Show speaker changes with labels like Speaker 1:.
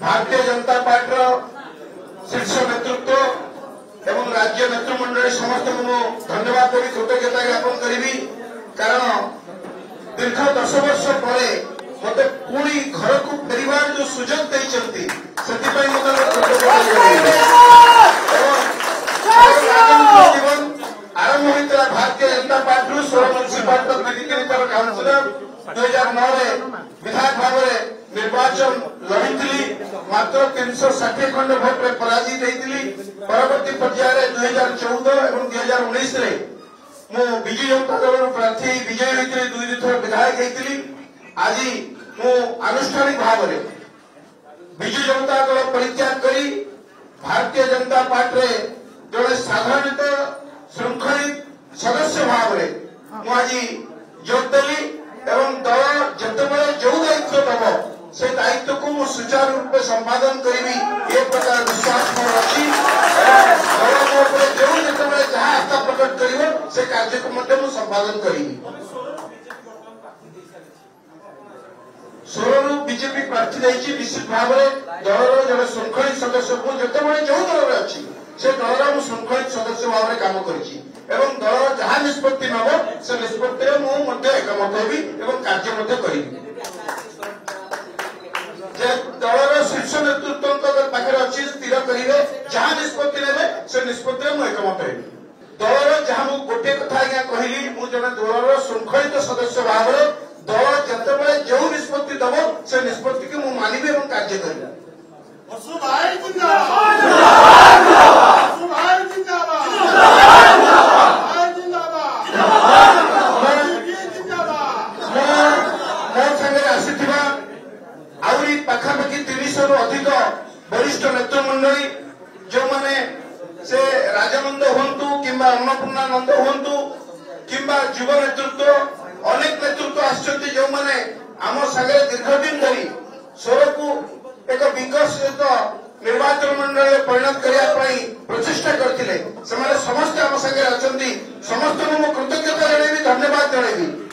Speaker 1: Bharatiya Janata party शीर्ष नेतृत्व एवं राज्य नेतृमंडल समस्त को धन्यवाद देवी कृतज्ञता ज्ञापन करी कारण दीर्घ 10 वर्ष पर मत पुणी घर को फेरबार जो सुजोग देती जीवन आरंभ होता Bharatiya Janata party 16 municipality medical councillor 2009 विधायक भाव निर्वाचन लड़ी मात्र 360 खंड भोट में पराजित होती परवर्ती पर्यायर 2014 और 2019 मु विजु जनता दल प्रार्थी विजय होती 2 थर विधायक होती आज मु आनुष्ठानिक भाव में विजु जनता दल परित्याग करी भारतीय जनता पार्टी जड़े साधारणत श्रृंखलित सदस्य भाव में मुझे जोगदेली एवं दल जितेबाला जो दायित्व दब से दायित्व को मु सुचारू रूप में संपादन करी ये प्रकार विश्वास मोर अच्छी दल जो जितेबाला जहाँ आस्था प्रकट कर से कार्य को संपादन करी 16 बीजेपी प्रार्थी जाइए निश्चित भाव में दलर जड़े श्रृंखलित सदस्य को जितेबाला जो दल में अच्छी से दलर मु श्रृंखलित सदस्य भाव में काम करी दलर जहाँ निष्पत्ति नब से निष्पत्ति मुझे एकमत हेबी और कार्य करी दलर शीर्ष नेतृत्व पाखे अच्छी स्थिर करेंगे जहाँ निष्पत्ति ने से निष्पत्ति मुझे एकमत हेबी दलर जहाँ मुझे गोटे कथा आज्ञा कहली मुझे दलर श्रृंखलित सदस्य भाव में दल जितेबाला जो निष्पत्ति दब से निष्पत्ति को मुझे मानवी और कार्य करी पाखापाखि 300 रु अधिक वरिष्ठ नेतृमंडली जो माने से राजानंद हूँ कि अन्नपूर्णानंद हूँ कि युव नेतृत्व अनेक नेतृत्व आसम आम सागे दीर्घदिन धरी स्वर को एक विकसित निर्वाचन मंडल परिणत करने प्रचेषा करते समस्त आम सागे अच्छा समस्त को कृतज्ञता जनइबी धन्यवाद जनइबी।